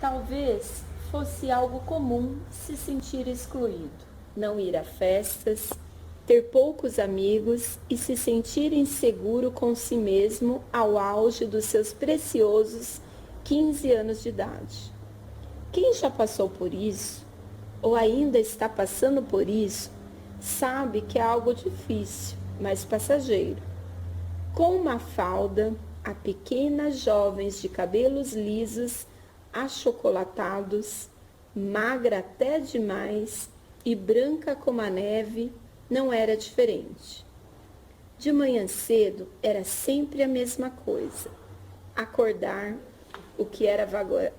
Talvez fosse algo comum se sentir excluído, não ir a festas, ter poucos amigos e se sentir inseguro com si mesmo ao auge dos seus preciosos 15 anos de idade. Quem já passou por isso, ou ainda está passando por isso, sabe que é algo difícil, mas passageiro. Com uma falda, a pequenas jovens de cabelos lisos, achocolatados, magra até demais e branca como a neve, não era diferente. De manhã cedo era sempre a mesma coisa. Acordar, o que era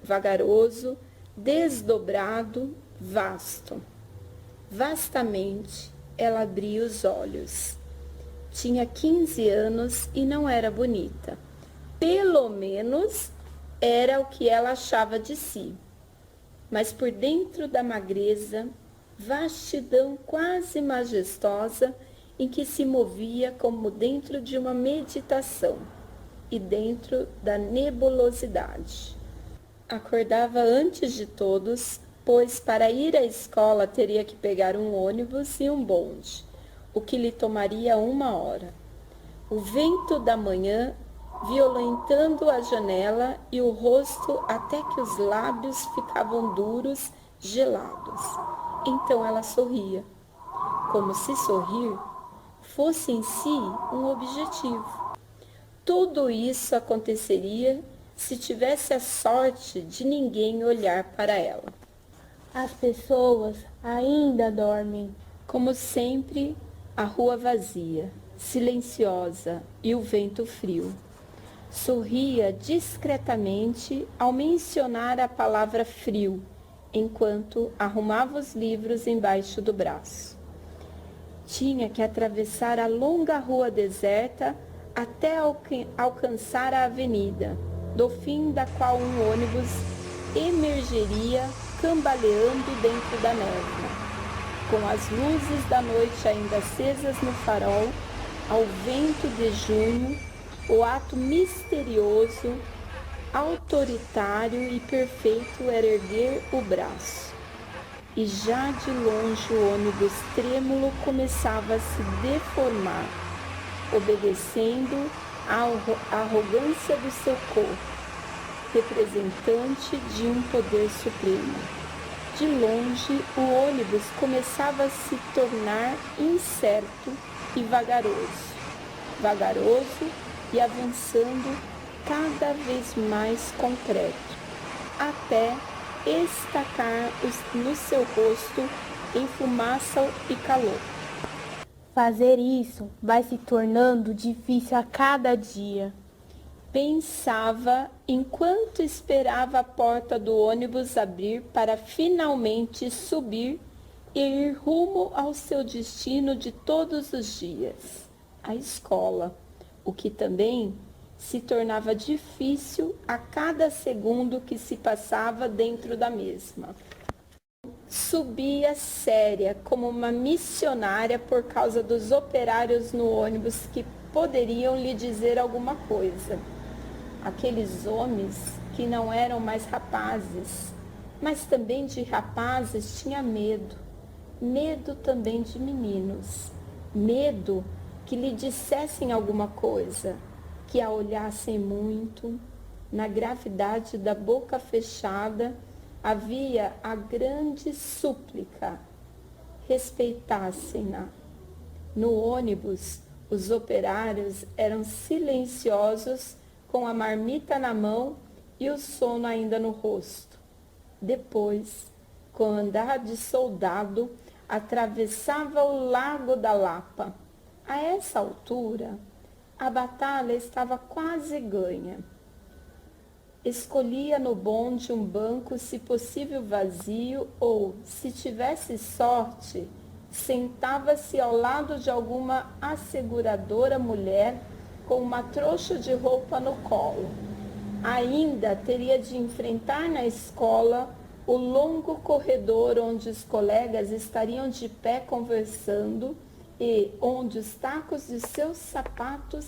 vagaroso, desdobrado, vasto. Vastamente, ela abria os olhos. Tinha 15 anos e não era bonita. Pelo menos era o que ela achava de si. Mas por dentro da magreza, vastidão quase majestosa em que se movia como dentro de uma meditação e dentro da nebulosidade. Acordava antes de todos, pois para ir à escola teria que pegar um ônibus e um bonde, o que lhe tomaria 1 hora. O vento da manhã violentando a janela e o rosto até que os lábios ficavam duros, gelados. Então ela sorria, como se sorrir fosse em si um objetivo. Tudo isso aconteceria se tivesse a sorte de ninguém olhar para ela. As pessoas ainda dormem. Como sempre, a rua vazia, silenciosa e o vento frio. Sorria discretamente ao mencionar a palavra frio, enquanto arrumava os livros embaixo do braço. Tinha que atravessar a longa rua deserta até alcançar a avenida, do fim da qual um ônibus emergeria cambaleando dentro da névoa, com as luzes da noite ainda acesas no farol, ao vento de junho, o ato misterioso, autoritário e perfeito era erguer o braço. E já de longe o ônibus trêmulo começava a se deformar, obedecendo à arrogância do seu corpo, representante de um poder supremo. De longe, o ônibus começava a se tornar incerto e vagaroso e avançando cada vez mais concreto, até estacar no seu rosto em fumaça e calor. Fazer isso vai se tornando difícil a cada dia. Pensava enquanto esperava a porta do ônibus abrir para finalmente subir e ir rumo ao seu destino de todos os dias, a escola, o que também se tornava difícil a cada segundo que se passava dentro da mesma. Subia séria como uma missionária por causa dos operários no ônibus que poderiam lhe dizer alguma coisa. Aqueles homens que não eram mais rapazes, mas também de rapazes tinha medo. Medo também de meninos. Medo que lhe dissessem alguma coisa, que a olhassem muito. Na gravidade da boca fechada havia a grande súplica: respeitassem-na. No ônibus, os operários eram silenciosos, com a marmita na mão e o sono ainda no rosto. Depois, com andar de soldado, atravessava o Lago da Lapa. A essa altura, a batalha estava quase ganha. Escolhia no bonde um banco, se possível vazio, ou, se tivesse sorte, sentava-se ao lado de alguma asseguradora mulher com uma trouxa de roupa no colo. Ainda teria de enfrentar na escola o longo corredor onde os colegas estariam de pé conversando e onde os tacos de seus sapatos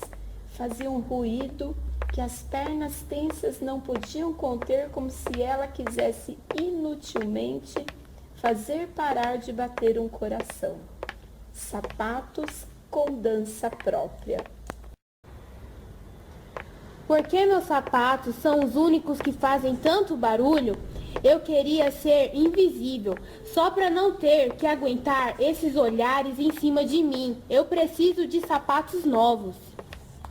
faziam ruído que as pernas tensas não podiam conter, como se ela quisesse inutilmente fazer parar de bater um coração. Sapatos com dança própria. Porque meus sapatos são os únicos que fazem tanto barulho, eu queria ser invisível, só para não ter que aguentar esses olhares em cima de mim. Eu preciso de sapatos novos.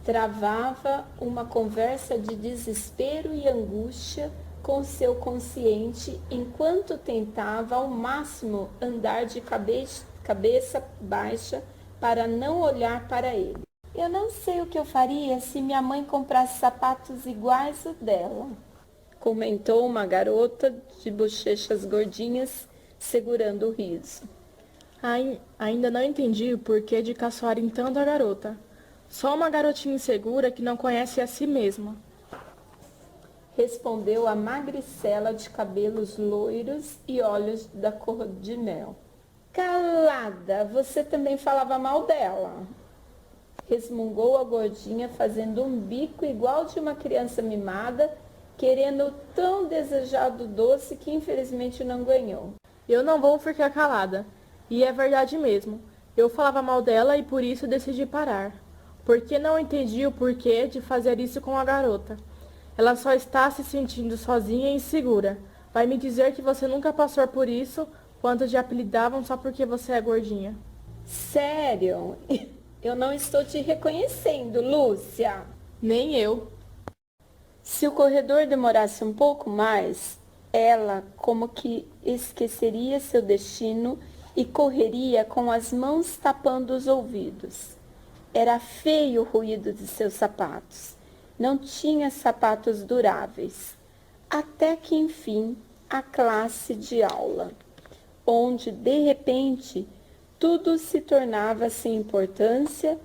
Travava uma conversa de desespero e angústia com seu consciente, enquanto tentava ao máximo andar de cabeça baixa para não olhar para ele. Eu não sei o que eu faria se minha mãe comprasse sapatos iguais ao dela, comentou uma garota de bochechas gordinhas, segurando o riso. Ainda não entendi o porquê de caçoarem tanto a garota. Só uma garotinha insegura que não conhece a si mesma. Respondeu a magricela de cabelos loiros e olhos da cor de mel. Calada, você também falava mal dela. Resmungou a gordinha, fazendo um bico igual de uma criança mimada, querendo o tão desejado doce que infelizmente não ganhou. Eu não vou ficar calada. E é verdade mesmo. Eu falava mal dela e por isso decidi parar. Porque não entendi o porquê de fazer isso com a garota. Ela só está se sentindo sozinha e insegura. Vai me dizer que você nunca passou por isso, quando te apelidavam só porque você é gordinha. Sério? Eu não estou te reconhecendo, Lúcia. Nem eu. Se o corredor demorasse um pouco mais, ela como que esqueceria seu destino e correria com as mãos tapando os ouvidos. Era feio o ruído de seus sapatos. Não tinha sapatos duráveis. Até que, enfim, a classe de aula, onde, de repente, tudo se tornava sem importância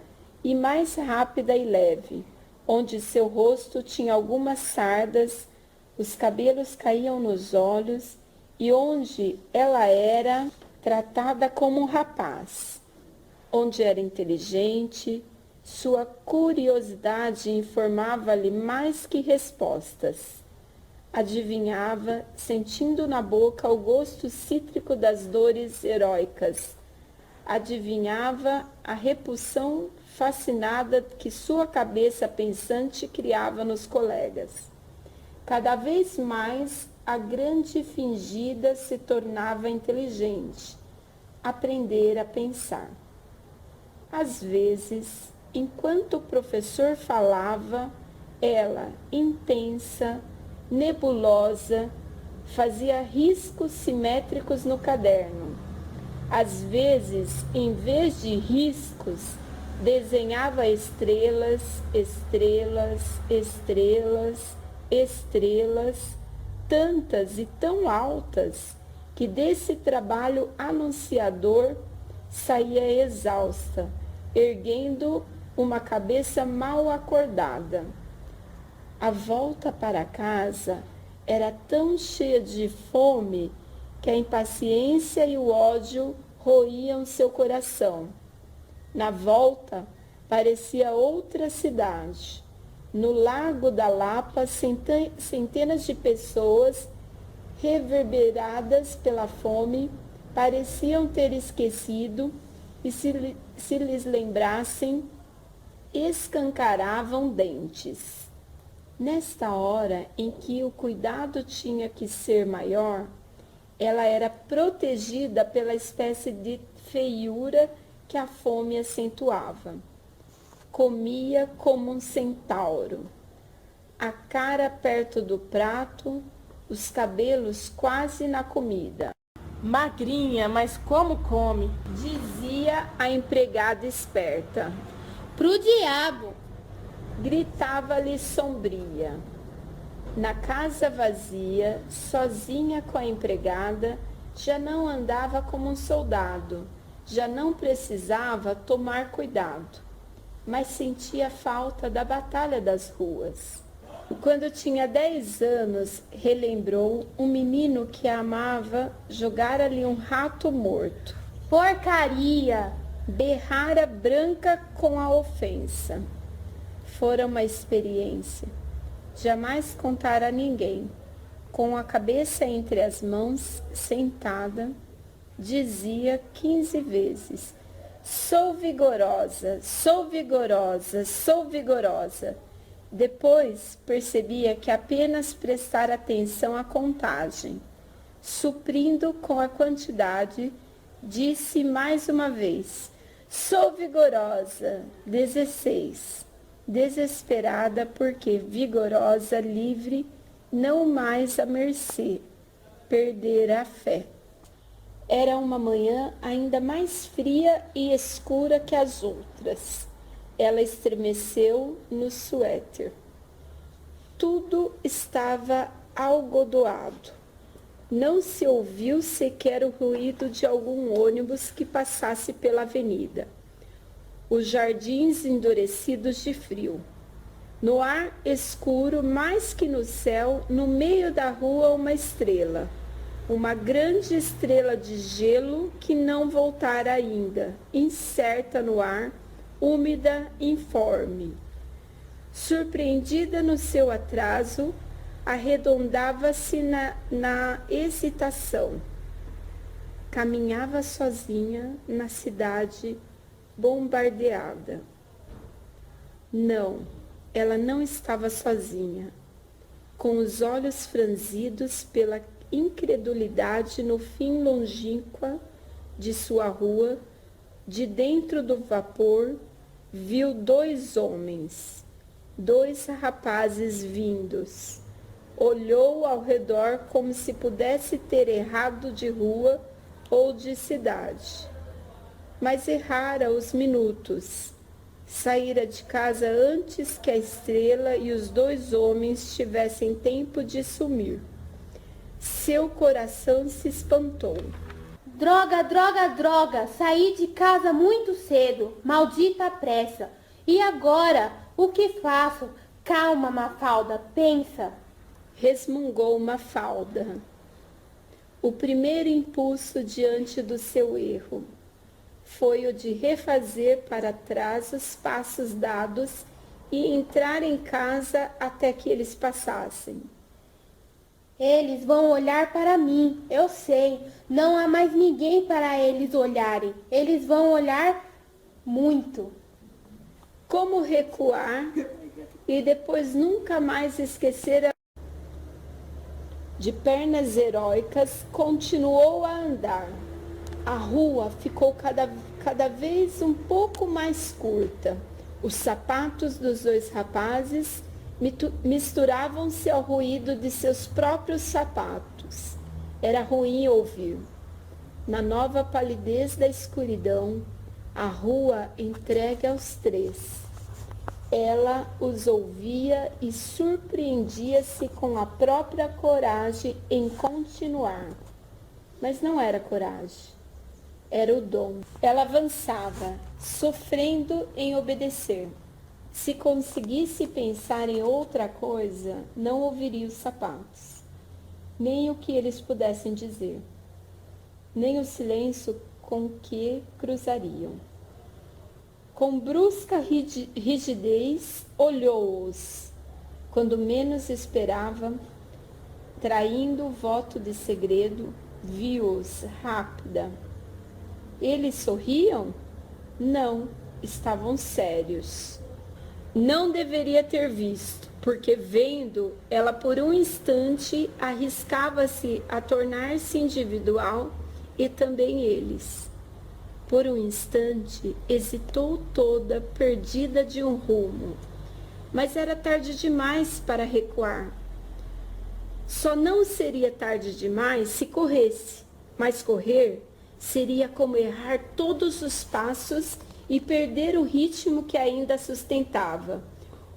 e mais rápida e leve, onde seu rosto tinha algumas sardas, os cabelos caíam nos olhos e onde ela era tratada como um rapaz, onde era inteligente, sua curiosidade informava-lhe mais que respostas. Adivinhava, sentindo na boca o gosto cítrico das dores heróicas. Adivinhava a repulsão fascinada que sua cabeça pensante criava nos colegas. Cada vez mais, a grande fingida se tornava inteligente, aprender a pensar. Às vezes, enquanto o professor falava, ela, intensa, nebulosa, fazia riscos simétricos no caderno. Às vezes, em vez de riscos, desenhava estrelas, estrelas, estrelas, estrelas, tantas e tão altas que desse trabalho anunciador saía exausta, erguendo uma cabeça mal acordada. A volta para casa era tão cheia de fome que a impaciência e o ódio roíam seu coração. Na volta, parecia outra cidade. No Largo da Lapa, centenas de pessoas, reverberadas pela fome, pareciam ter esquecido e, se lhes lembrassem, escancaravam dentes. Nesta hora em que o cuidado tinha que ser maior, ela era protegida pela espécie de feiura que a fome acentuava. Comia como um centauro, a cara perto do prato, os cabelos quase na comida. Magrinha, mas como come? Dizia a empregada esperta. Pro diabo! Gritava-lhe sombria. Na casa vazia, sozinha com a empregada, já não andava como um soldado, já não precisava tomar cuidado, mas sentia falta da batalha das ruas. Quando tinha 10 anos, relembrou um menino que a amava jogar ali um rato morto. Porcaria! Berrara branca com a ofensa. Fora uma experiência. jamais contara a ninguém. Com a cabeça entre as mãos, sentada, dizia 15 vezes: sou vigorosa, sou vigorosa, sou vigorosa. Depois percebia que apenas prestar atenção à contagem, suprindo com a quantidade, disse mais uma vez: sou vigorosa, 16. Desesperada porque vigorosa, livre, não mais à mercê, perdera a fé. Era uma manhã ainda mais fria e escura que as outras. Ela estremeceu no suéter. Tudo estava algodoado. Não se ouviu sequer o ruído de algum ônibus que passasse pela avenida. Os jardins endurecidos de frio. No ar escuro, mais que no céu, no meio da rua uma estrela. Uma grande estrela de gelo que não voltara ainda, incerta no ar, úmida, informe. Surpreendida no seu atraso, arredondava-se na hesitação. Caminhava sozinha na cidade bombardeada. Não, ela não estava sozinha. Com os olhos franzidos pela incredulidade no fim longínqua de sua rua, de dentro do vapor, viu 2 homens, 2 rapazes vindos. Olhou ao redor como se pudesse ter errado de rua ou de cidade. Mas errara os minutos. Saíra de casa antes que a estrela e os 2 homens tivessem tempo de sumir. Seu coração se espantou. Droga, droga, droga! Saí de casa muito cedo, maldita pressa. E agora, o que faço? Calma, Mafalda, pensa. Resmungou Mafalda. O primeiro impulso diante do seu erro foi o de refazer para trás os passos dados e entrar em casa até que eles passassem. Eles vão olhar para mim, eu sei. Não há mais ninguém para eles olharem. Eles vão olhar muito. Como recuar e depois nunca mais esquecer de pernas heróicas, continuou a andar. A rua ficou cada vez um pouco mais curta. Os sapatos dos 2 rapazes misturavam-se ao ruído de seus próprios sapatos. Era ruim ouvir. Na nova palidez da escuridão, a rua entregue aos 3. Ela os ouvia e surpreendia-se com a própria coragem em continuar. Mas não era coragem, era o dom. Ela avançava, sofrendo em obedecer. Se conseguisse pensar em outra coisa, não ouviria os sapatos, nem o que eles pudessem dizer, nem o silêncio com que cruzariam. Com brusca rigidez, olhou-os. Quando menos esperava, traindo o voto de segredo, viu-os rápida. Eles sorriam? Não, estavam sérios. Não deveria ter visto, porque vendo, ela por um instante arriscava-se a tornar-se individual e também eles. Por um instante, hesitou toda, perdida de um rumo. Mas era tarde demais para recuar. Só não seria tarde demais se corresse, mas correr seria como errar todos os passos e perder o ritmo que ainda sustentava,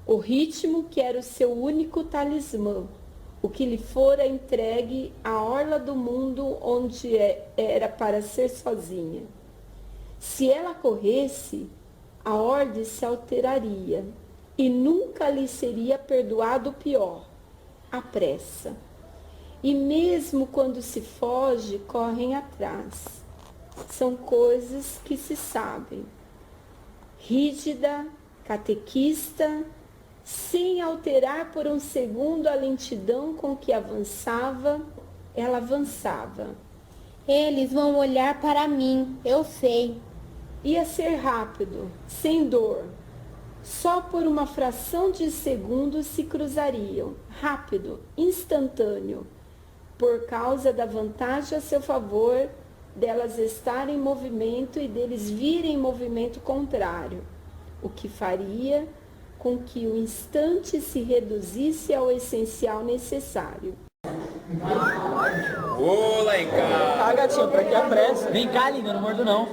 o ritmo que era o seu único talismã, o que lhe fora entregue à orla do mundo onde era para ser sozinha. Se ela corresse, a ordem se alteraria e nunca lhe seria perdoado o pior, a pressa. E mesmo quando se foge, correm atrás. São coisas que se sabem. Rígida, catequista, Sem alterar por um segundo a lentidão com que avançava, ela avançava. Eles vão olhar para mim, eu sei. Ia ser rápido, sem dor. Só por uma fração de segundo se cruzariam, rápido, instantâneo, por causa da vantagem a seu favor delas estarem em movimento e deles virem em movimento contrário, o que faria com que o instante se reduzisse ao essencial necessário. Ô, lá em casa. Ah, gatinho, pra que a pressa? Vem cá, linda, não mordo não.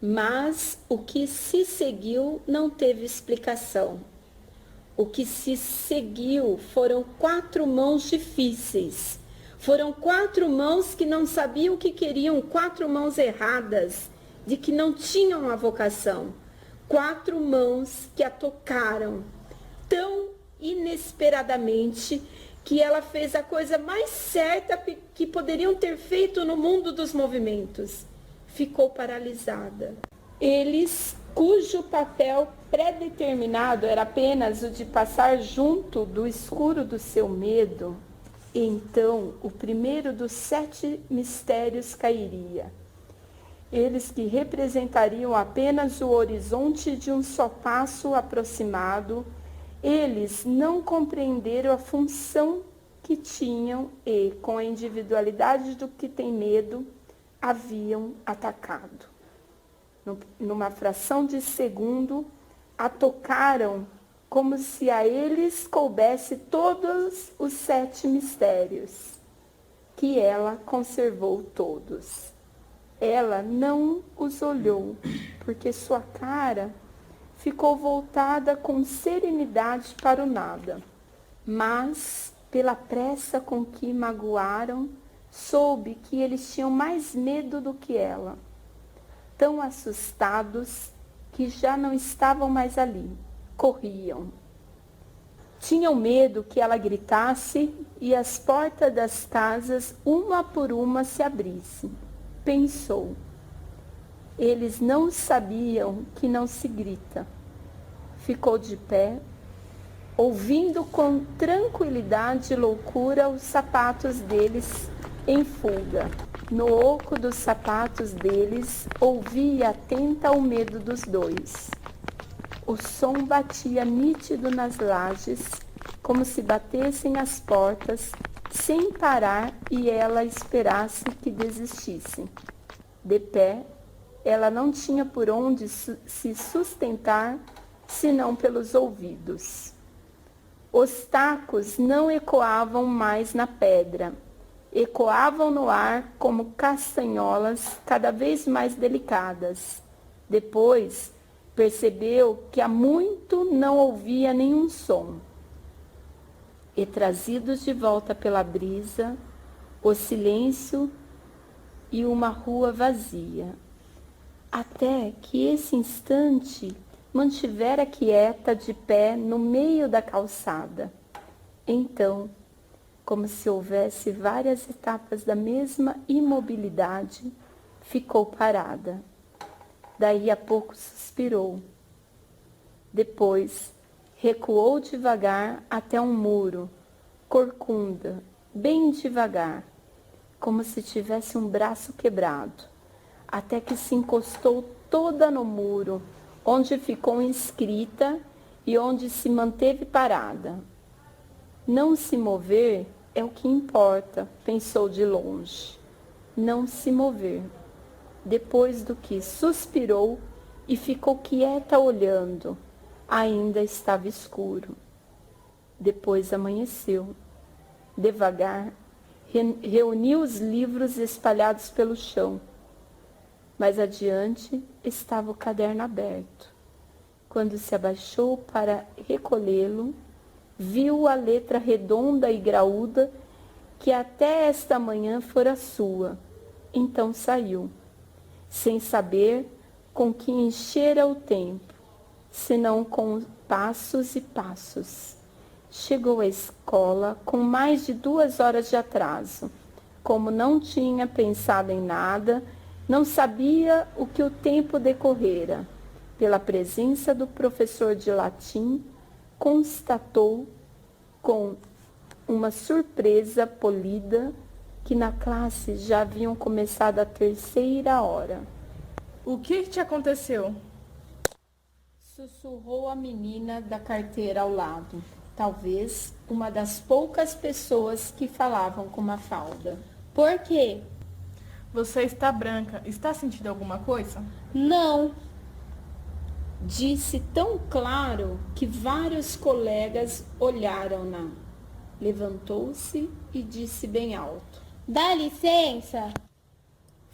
Mas o que se seguiu não teve explicação. O que se seguiu foram 4 mãos difíceis. Foram 4 mãos que não sabiam o que queriam, 4 mãos erradas, de que não tinham a vocação. 4 mãos que a tocaram tão inesperadamente que ela fez a coisa mais certa que poderiam ter feito no mundo dos movimentos. Ficou paralisada. Eles, cujo papel predeterminado era apenas o de passar junto do escuro do seu medo, então o primeiro dos 7 mistérios cairia. Eles que representariam apenas o horizonte de um só passo aproximado, eles não compreenderam a função que tinham e, com a individualidade do que tem medo, haviam atacado. Numa fração de segundo, a tocaram como se a eles coubesse todos os 7 mistérios, que ela conservou todos. Ela não os olhou, porque sua cara ficou voltada com serenidade para o nada. Mas, pela pressa com que magoaram, soube que eles tinham mais medo do que ela, tão assustados que já não estavam mais ali, corriam. Tinham medo que ela gritasse e as portas das casas, uma por uma, se abrissem. Pensou, eles não sabiam que não se grita. Ficou de pé, ouvindo com tranquilidade e loucura os sapatos deles em fuga. No oco dos sapatos deles, ouvia atenta o medo dos 2. O som batia nítido nas lajes, como se batessem as portas, sem parar, e ela esperasse que desistissem. De pé, ela não tinha por onde se sustentar, senão pelos ouvidos. Os tacos não ecoavam mais na pedra, ecoavam no ar como castanholas cada vez mais delicadas. Depois, percebeu que há muito não ouvia nenhum som. E trazidos de volta pela brisa, o silêncio e uma rua vazia. Até que esse instante mantivera quieta de pé no meio da calçada. Então, como se houvesse várias etapas da mesma imobilidade, ficou parada. Daí a pouco suspirou. Depois, recuou devagar até um muro, corcunda, bem devagar, como se tivesse um braço quebrado, até que se encostou toda no muro, onde ficou inscrita e onde se manteve parada. Não se mover é o que importa, pensou de longe. Não se mover. Depois do que suspirou e ficou quieta olhando. Ainda estava escuro. Depois amanheceu. Devagar, reuniu os livros espalhados pelo chão. Mais adiante estava o caderno aberto. Quando se abaixou para recolhê-lo, viu a letra redonda e graúda que até esta manhã fora sua. Então saiu, sem saber com que enchera o tempo, senão com passos e passos. Chegou à escola com mais de 2 horas de atraso. Como não tinha pensado em nada, não sabia o que o tempo decorrera. Pela presença do professor de latim, constatou com uma surpresa polida que na classe já haviam começado a terceira hora. O que te aconteceu? Sussurrou a menina da carteira ao lado, talvez uma das poucas pessoas que falavam com Mafalda. Por quê? Você está branca. Está sentindo alguma coisa? Não. Disse tão claro que vários colegas olharam-na. Levantou-se e disse bem alto. Dá licença.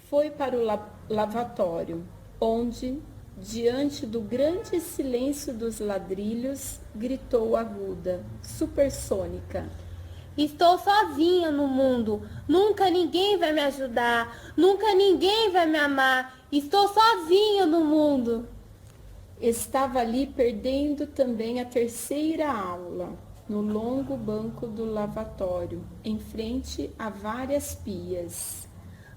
Foi para o lavatório, onde, diante do grande silêncio dos ladrilhos, gritou aguda, supersônica. Estou sozinha no mundo. Nunca ninguém vai me ajudar. Nunca ninguém vai me amar. Estou sozinha no mundo. Estava ali perdendo também a terceira aula, no longo banco do lavatório, em frente a várias pias.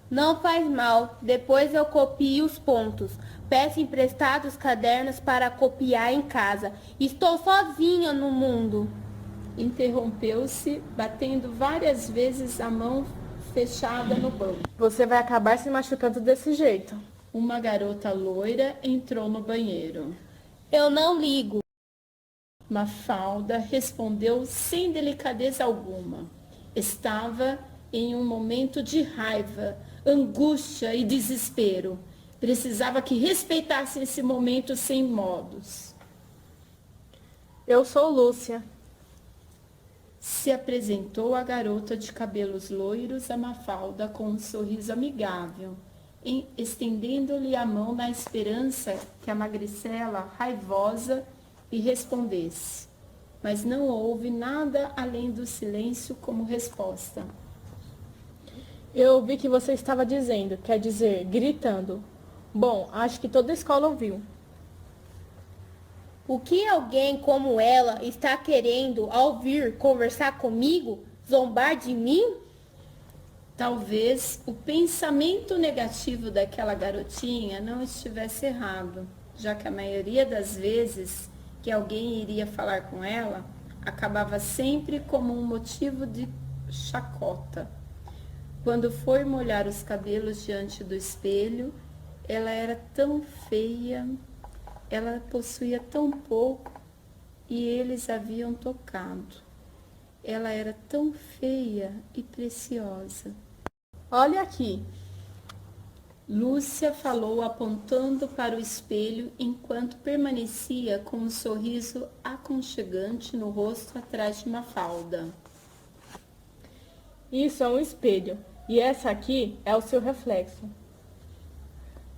Não faz mal. Depois eu copio os pontos. Peço emprestados cadernos para copiar em casa. Estou sozinha no mundo. Interrompeu-se, batendo várias vezes a mão fechada no banco. Você vai acabar se machucando desse jeito. Uma garota loira entrou no banheiro. Eu não ligo. Mafalda respondeu sem delicadeza alguma. Estava em um momento de raiva, angústia e desespero. Precisava que respeitasse esse momento sem modos. Eu sou Lúcia. Se apresentou a garota de cabelos loiros a Mafalda com um sorriso amigável, estendendo-lhe a mão na esperança que a magricela, raivosa, lhe respondesse. Mas não houve nada além do silêncio como resposta. Eu ouvi que você estava dizendo, quer dizer, gritando. Bom, acho que toda a escola ouviu. O que alguém como ela está querendo ao vir conversar comigo? Zombar de mim? Talvez o pensamento negativo daquela garotinha não estivesse errado, já que a maioria das vezes que alguém iria falar com ela, acabava sempre como um motivo de chacota. Quando foi molhar os cabelos diante do espelho, ela era tão feia, ela possuía tão pouco e eles haviam tocado. Ela era tão feia e preciosa. Olha aqui. Lúcia falou apontando para o espelho enquanto permanecia com um sorriso aconchegante no rosto atrás de Mafalda. Isso é um espelho e essa aqui é o seu reflexo.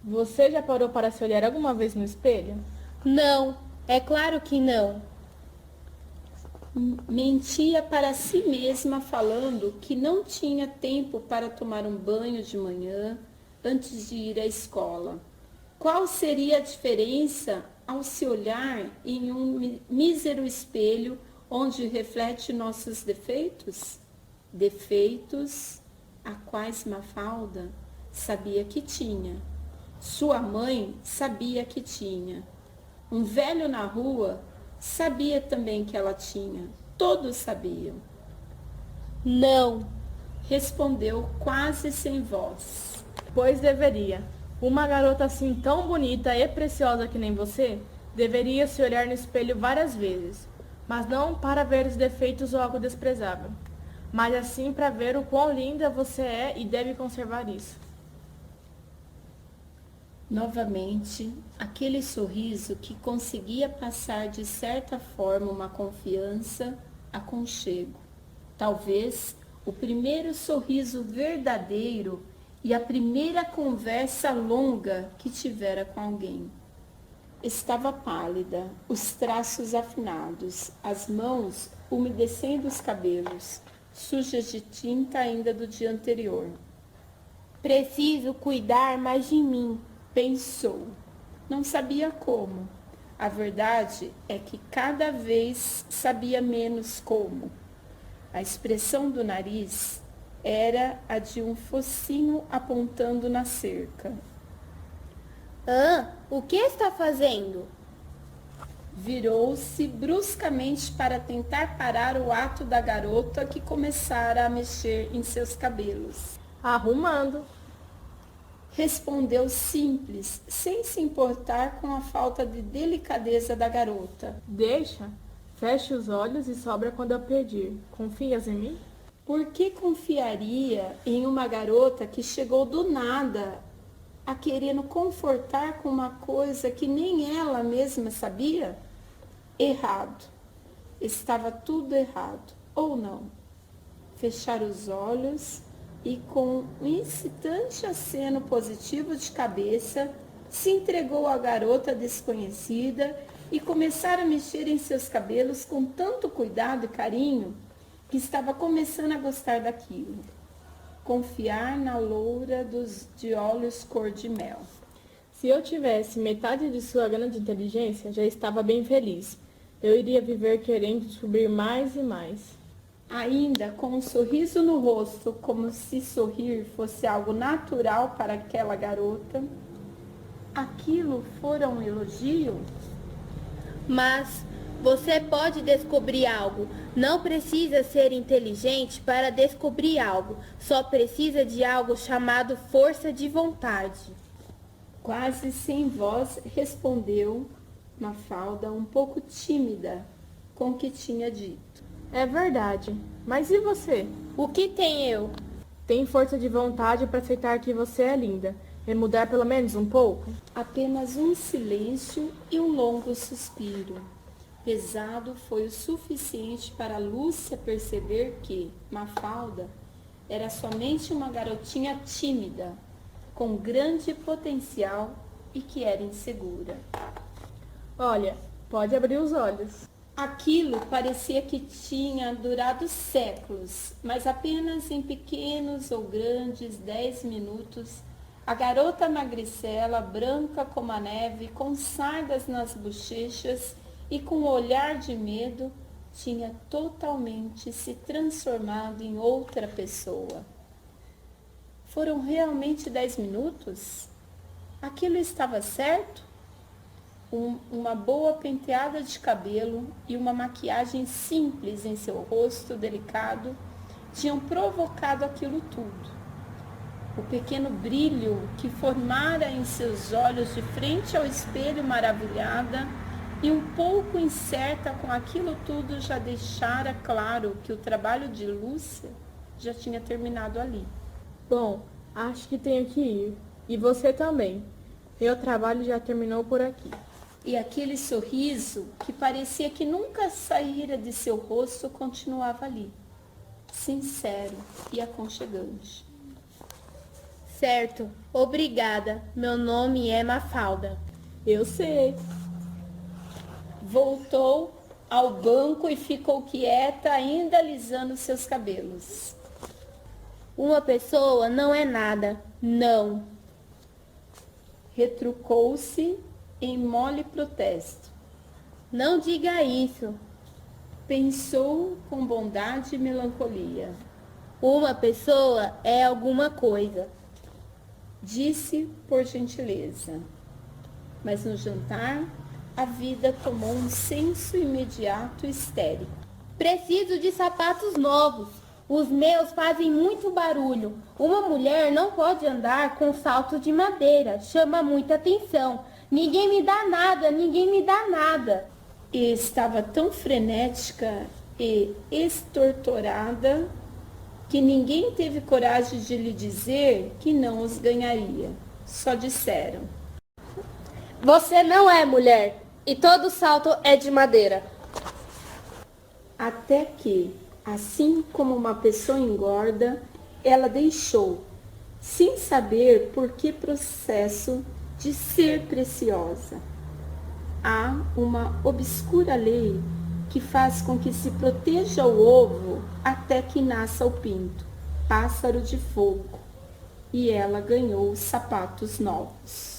Você já parou para se olhar alguma vez no espelho? Não, é claro que não. Mentia para si mesma falando que não tinha tempo para tomar um banho de manhã antes de ir à escola. Qual seria a diferença ao se olhar em um mísero espelho onde reflete nossos defeitos? Defeitos a quais Mafalda sabia que tinha. Sua mãe sabia que tinha. Um velho na rua sabia também que ela tinha. Todos sabiam. Não, Respondeu quase sem voz. Pois deveria. Uma garota assim tão bonita e preciosa que nem você, deveria se olhar no espelho várias vezes, mas não para ver os defeitos ou algo desprezável, mas assim para ver o quão linda você é e deve conservar isso. Novamente, aquele sorriso que conseguia passar de certa forma uma confiança, aconchego. Talvez o primeiro sorriso verdadeiro e a primeira conversa longa que tivera com alguém. Estava pálida, os traços afinados, as mãos umedecendo os cabelos, sujas de tinta ainda do dia anterior. preciso cuidar mais de mim. Pensou. Não sabia como. A verdade é que cada vez sabia menos como. A expressão do nariz era a de um focinho apontando na cerca. O que está fazendo? Virou-se bruscamente para tentar parar o ato da garota que começara a mexer em seus cabelos. Arrumando. Respondeu simples, sem se importar com a falta de delicadeza da garota. Deixa. Feche os olhos e sobra quando eu pedir. Confias em mim? Por que confiaria em uma garota que chegou do nada a querendo confortar com uma coisa que nem ela mesma sabia? Errado. Estava tudo errado, ou não? Fechar os olhos e, com um incitante aceno positivo de cabeça, se entregou à garota desconhecida e começaram a mexer em seus cabelos com tanto cuidado e carinho que estava começando a gostar daquilo. Confiar na loura de olhos cor de mel. Se eu tivesse metade de sua grande inteligência, já estava bem feliz. Eu iria viver querendo descobrir mais e mais. Ainda com um sorriso no rosto, como se sorrir fosse algo natural para aquela garota, aquilo fora um elogio? Mas você pode descobrir algo. Não precisa ser inteligente para descobrir algo. Só precisa de algo chamado força de vontade. Quase sem voz respondeu Mafalda, um pouco tímida com o que tinha dito. É verdade. Mas e você? O que tem eu? Tem força de vontade para aceitar que você é linda e mudar pelo menos um pouco? Apenas um silêncio e um longo suspiro. Pesado foi o suficiente para Lúcia perceber que Mafalda era somente uma garotinha tímida, com grande potencial e que era insegura. Olha, pode abrir os olhos. Aquilo parecia que tinha durado séculos, mas apenas em pequenos ou grandes 10 minutos, a garota magricela, branca como a neve, com sardas nas bochechas e com um olhar de medo, tinha totalmente se transformado em outra pessoa. Foram realmente 10 minutos? Aquilo estava certo? Uma boa penteada de cabelo e uma maquiagem simples em seu rosto delicado tinham provocado aquilo tudo. O pequeno brilho que formara em seus olhos de frente ao espelho maravilhada e um pouco incerta com aquilo tudo já deixara claro que o trabalho de Lúcia já tinha terminado ali. Bom, acho que tenho que ir. E você também. Meu trabalho já terminou por aqui. E aquele sorriso que parecia que nunca saíra de seu rosto continuava ali, sincero e aconchegante. Certo, obrigada. Meu nome é Mafalda. Eu sei. Voltou ao banco e ficou quieta, ainda alisando seus cabelos. Uma pessoa não é nada, não. Retrucou-se em mole protesto. Não diga isso. Pensou com bondade e melancolia. Uma pessoa é alguma coisa. Disse por gentileza. Mas no jantar, a vida tomou um senso imediato histérico. Preciso de sapatos novos. Os meus fazem muito barulho. Uma mulher não pode andar com salto de madeira. Chama muita atenção. Ninguém me dá nada, ninguém me dá nada. E estava tão frenética e estortorada que ninguém teve coragem de lhe dizer que não os ganharia. Só disseram: Você não é mulher, e todo salto é de madeira. Até que, assim como uma pessoa engorda, ela deixou, sem saber por que processo, de ser preciosa. Há uma obscura lei que faz com que se proteja o ovo até que nasça o pinto, pássaro de fogo, e ela ganhou sapatos novos.